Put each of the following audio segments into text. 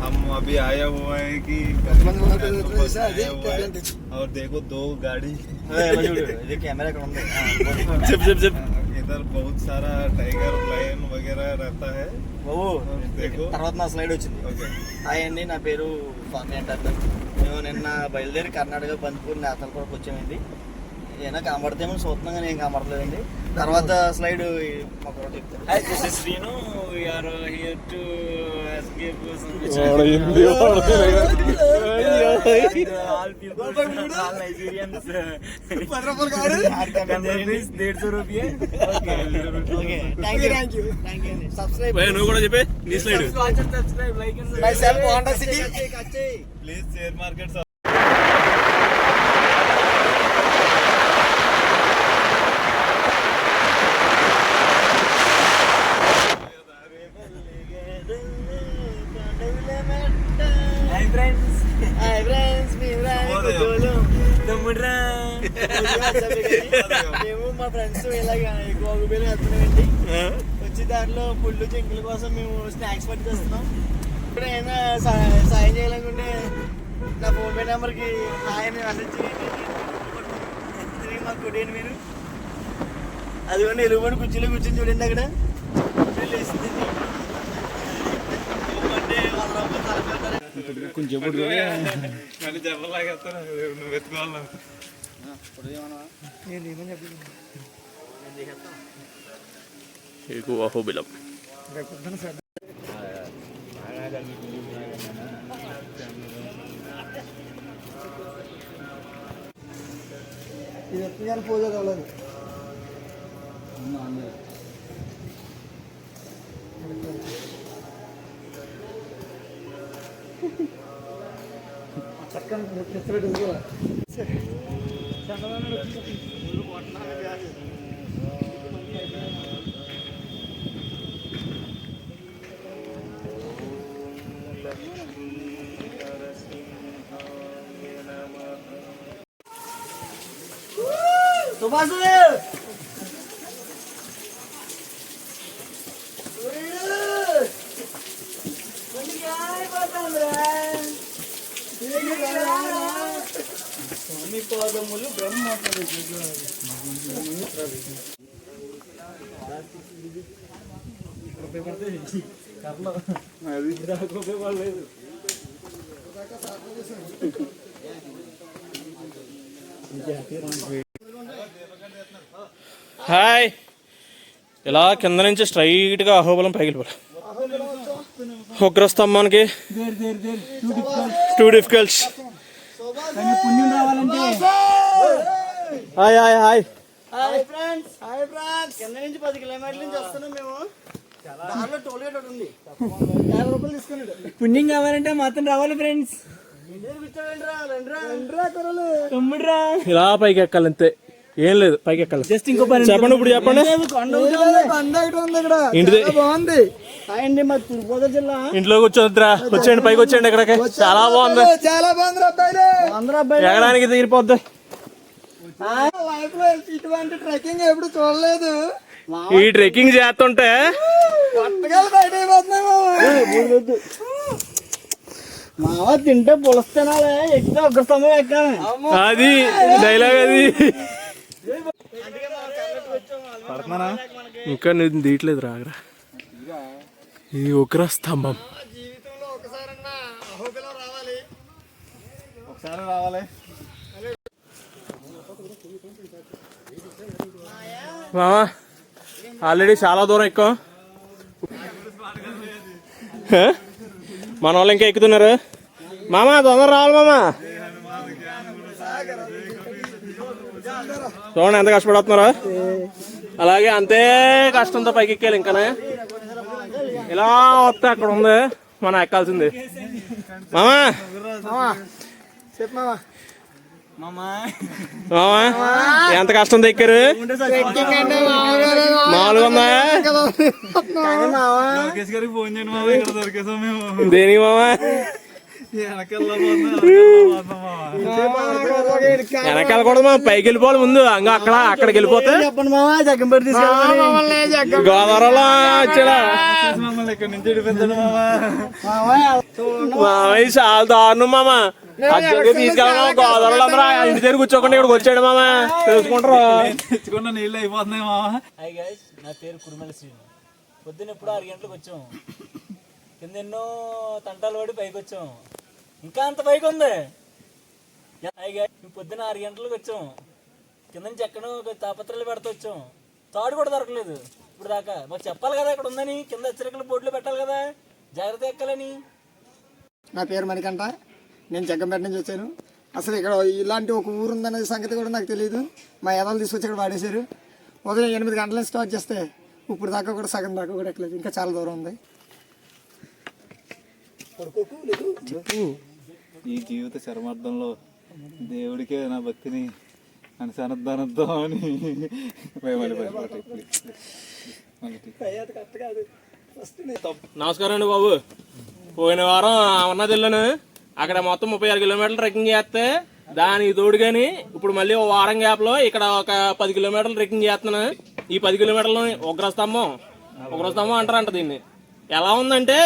हम अभी आया हुआ है कि और देखो 2 गाड़ी कैमरा इधर बहुत सारा टाइगर लायन वगैरह रहता है. देखो తర్వాత నా స్లైడ్ వచ్చింది. హాయ్ అండి, నా పేరు స్వామి అంటారు. మేము నిన్న బయలుదేరి కర్ణాటక బంతిపూర్ నేతల కొరకు వచ్చామండి. ఏమైనా కనబడితేమో చూస్తున్నాం కానీ ఏం కనబడలేదండి. తర్వాత స్లైడ్ మాకు చెప్తారు. నువ్వు కూడా చెప్పే నీ స్లైడ్. Please share market. మేము మా ఫ్రెండ్స్ ఇలాగా గోగుబేలు వెళ్తున్నామండి. వచ్చే దారిలో పుల్లు చెంకుల కోసం మేము స్నాక్స్ పట్టి తెస్తున్నాం. ఇప్పుడు ఏమైనా సాయం చేయాలనుకుంటే నా ఫోన్ పే నెంబర్కి హాయ్ మెసేజ్ చేయండి. మాకు కొట్టేయండి మీరు. అదిగోండి ఎలుగుబడి కుర్చీలో కూర్చొని చూడండి అక్కడ లేస్తుంది. కొంచెం మళ్ళీ చెప్పలాగేస్తాను నువ్వు వెతుకోవాలి. అహోబిలం ఇది ఎప్పుడు పూజ కావాలి. సుభాష్ స్వామి పాదములు బ్రహ్మ హాయ్. ఇలా కింద నుంచి స్ట్రైట్గా అహోబిలం పైకి వెళ్ళిపోవాలి. ఉగ్రస్తంభానికి 2 డిఫికల్ట్స్. పుణ్యం రావాలంటే hi hi hi hi friends. Hi friends. కింద నుంచి 10 కిలోమీటర్ల నుంచి వస్తున్నాం మేము. దారిలో టోల్ గేట్ ఒకటి ఉంది. 50 రూపాయలు తీసుకున్నాడు. పుణ్యం కావాలంటే మాత్రం రావాలి ఫ్రెండ్స్. ఇలా పైకి ఎక్కాలి అంతే, ఏం లేదు. పైకి ఎక్కాలి జస్ట్. ఇంకో పని చెప్పండి. ఇప్పుడు చెప్పండి. బాగుంది. అండి మా తూర్పుగోదావరి జిల్లా. ఇంట్లో కూర్చోద్దురా, వచ్చేయండి పైకి వచ్చేయండి. ఇక్కడికి చాలా బాగుంది. చాలా బాగుంది అబ్బాయి. ఎగడానికి తీరిపోద్ది. లైఫ్ లో ఇటువంటి ట్రెక్కింగ్ ఎప్పుడు చూడలేదు. ఈ ట్రెక్కింగ్ చేస్తుంటే మావా తింటే పులుస్తానాలే ఎక్కితే ఒక స్తంభం ఎక్కాలి. అది డైలాగ్. అది ఇంకా నేను తీయట్లేదు. రాగరా. ఇది ఉగ్ర స్తంభం. జీవితంలో ఒకసారన్నా అహోబిలం రావాలి. ఒకసారి రావాలి. మామా ఆల్రెడీ చాలా దూరం ఎక్కువ. మన వాళ్ళు ఇంకా ఎక్కుతున్నారు. మామా తొందర రావాలి మామా. చూడండి ఎంత కష్టపడుతున్నారో. అలాగే అంతే కష్టంతో పైకి ఎక్కాలి. ఇంకా ఇలా వస్తే అక్కడ ఉంది మనం ఎక్కాల్సింది. మామా మామా ఎంత కష్టంతో ఎక్కారు. మామూలుగా ఉందా? లోకేష్ గారికి ఫోన్ చేయండి మామ, ఇక్కడ దొరికేసాం మేము. దేనికి మామా? వెనకాల కూడా మా పైకి వెళ్ళిపోవాలి ముందు అంగా అక్కడికి వెళ్ళిపోతే చెప్పండి మామ జగ్గంపేట తీసుకెళ్ళి గోదావరిలో వచ్చాడా మామయ్య చాలా దారుణం మామ తీసుకెళ్ళమా గోదావరిలో అందరూ ఇంటి దగ్గర కూర్చోకుండా ఇక్కడికి వచ్చాడు మామ తెలుసుకుంటారు తెచ్చుకున్న నీళ్ళు అయిపోతున్నాయి మామ. హాయ్ గైస్, నా పేరు కురుమల శ్రీను. పొద్దున్న ఎప్పుడు 6 గంటలకు వచ్చాం. కింద ఎన్నో తంటాలు పడి పైకి వచ్చాం. ఇంకా అంత పైకి ఉంది. హాయ్ గైస్, మేము పొద్దున్న 6 గంటలకు వచ్చాం. కింద నుంచి ఎక్కడో తాపత్రలు పెడతా వచ్చాం. తాడు కూడా దొరకలేదు ఇప్పుడు దాకా. మాకు చెప్పాలి కదా ఇక్కడ ఉందని, కింద హెచ్చరికలు బోర్డులో పెట్టాలి కదా, జాగ్రత్త ఎక్కాలని. నా పేరు మణికంఠ. నేను జగ్గంపేట నుంచి వచ్చాను. అసలు ఇక్కడ ఇలాంటి ఒక ఊరు ఉందనే సంగతి కూడా నాకు తెలియదు. మా ఎదలు తీసుకొచ్చి ఇక్కడ వాడేశారు. ఉదయం 8 గంటల నుంచి స్టార్ట్ చేస్తే ఇప్పుడు దాకా కూడా సగం దాకా కూడా ఎక్కలేదు. ఇంకా చాలా దూరం ఉంది. ఈ జీవిత చరమార్థంలో దేవుడికే నా భక్తిని అనుసంధానిద్దాం అని నమస్కారం అండి బాబు. పోయిన వారం అన్నది వెళ్ళాను. అక్కడ మొత్తం 36 కిలోమీటర్లు ట్రెక్కింగ్ చేస్తే దానికి తోడు కానీ ఇప్పుడు మళ్ళీ ఓ వారం గ్యాప్ లో ఇక్కడ ఒక 10 కిలోమీటర్లు ట్రెక్కింగ్ చేస్తున్నాను. ఈ 10 కిలోమీటర్లు ఉగ్రస్తంభం అంటారంట దీన్ని. ఎలా ఉందంటే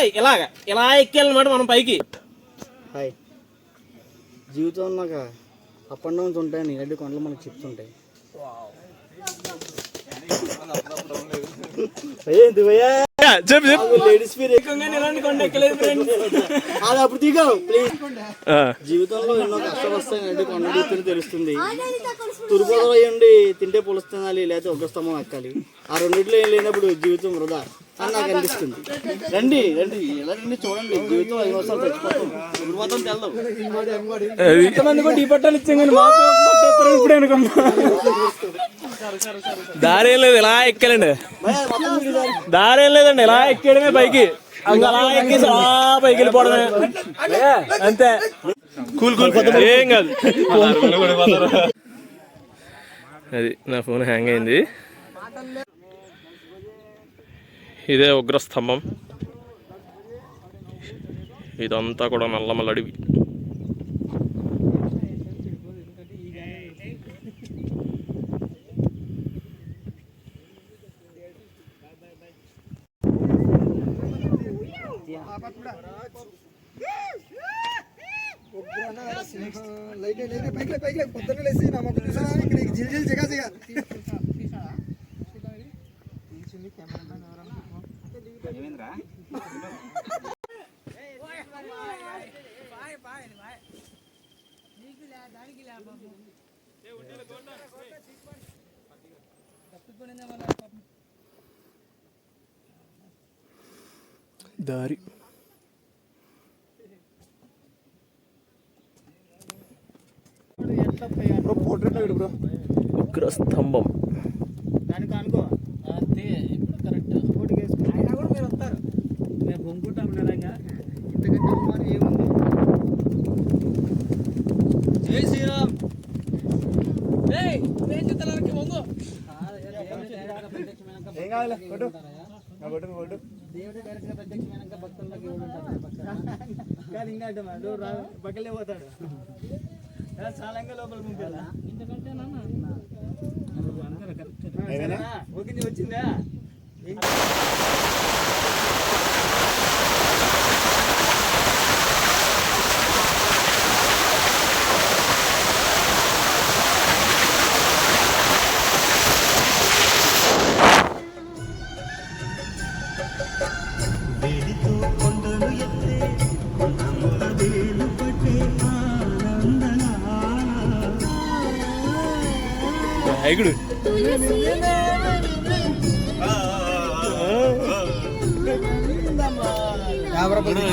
ఇలా ఎక్కేయాలన్నమాట మనం పైకి. హాయ్, జీవితం ఉన్నాక అప్ అండ్ డౌన్స్ ఉంటాయని ఇలాంటి కొండలు మనకు చెప్తుంటాయి. లేడీస్ ఇలాంటి కొండ ఎక్కలేదు అది అప్పుడు దిగావు ప్లీజ్. జీవితంలో ఎన్నో కష్టాలు వస్తాయి. అంటే కొండ దిగుతుంటే తెలుస్తుంది. తురుపులో అయ్యండి తింటే పులుసు తినాలి, లేకపోతే ఉగ్రస్తంభం ఎక్కాలి. ఆ రెండిట్లో ఏం లేనప్పుడు జీవితం వృధా అని నాకు అనిపిస్తుంది. రండి ఎలా రండి చూడండి. జీవితం 5 సంవత్సరాలు చచ్చిపోతాం, ఉగ్రవాదం తెలదు. ఎంతమంది కూడా టీ పట్టాలు ఇచ్చాం కానీ మాకు ఇప్పుడే అనుకున్నా. దారి ఏం లేదు, ఇలా ఎక్కాలండి. దారి ఏం లేదండి, ఇలా ఎక్కేయడమే పైకి. అలా ఎక్కేసి అలా పైకి వెళ్ళిపోవడమే అంతే. కూల్ ఏం కాదు. అది నా ఫోన్ హ్యాంగ్ అయింది. ఇదే ఉగ్రస్తంభం. ఇదంతా కూడా నల్లమల్ల అడవి. దారి ఉగ్రస్తంభం. దానికి అనుకో అంతే. ఇప్పుడు కరెక్ట్ సపోర్ట్ వేసుకుని అయినా కూడా మీరు వస్తారు. మేము బొంగుంటాం నెలగా. ఇంతకంటే అవమానం ఏముంది? జై శ్రీరామ్. ఏం కావాలి? దేవుడు డైరెక్ట్గా ప్రత్యక్షమైనాక భక్తులకు కానీ ఇంకా పక్కలే పోతాడు. చాలా లోపల ముందుకెళ్ళా. ఇంతకంటే ఓకే వచ్చిందా? నాయకుడు యాభై రూపాయలు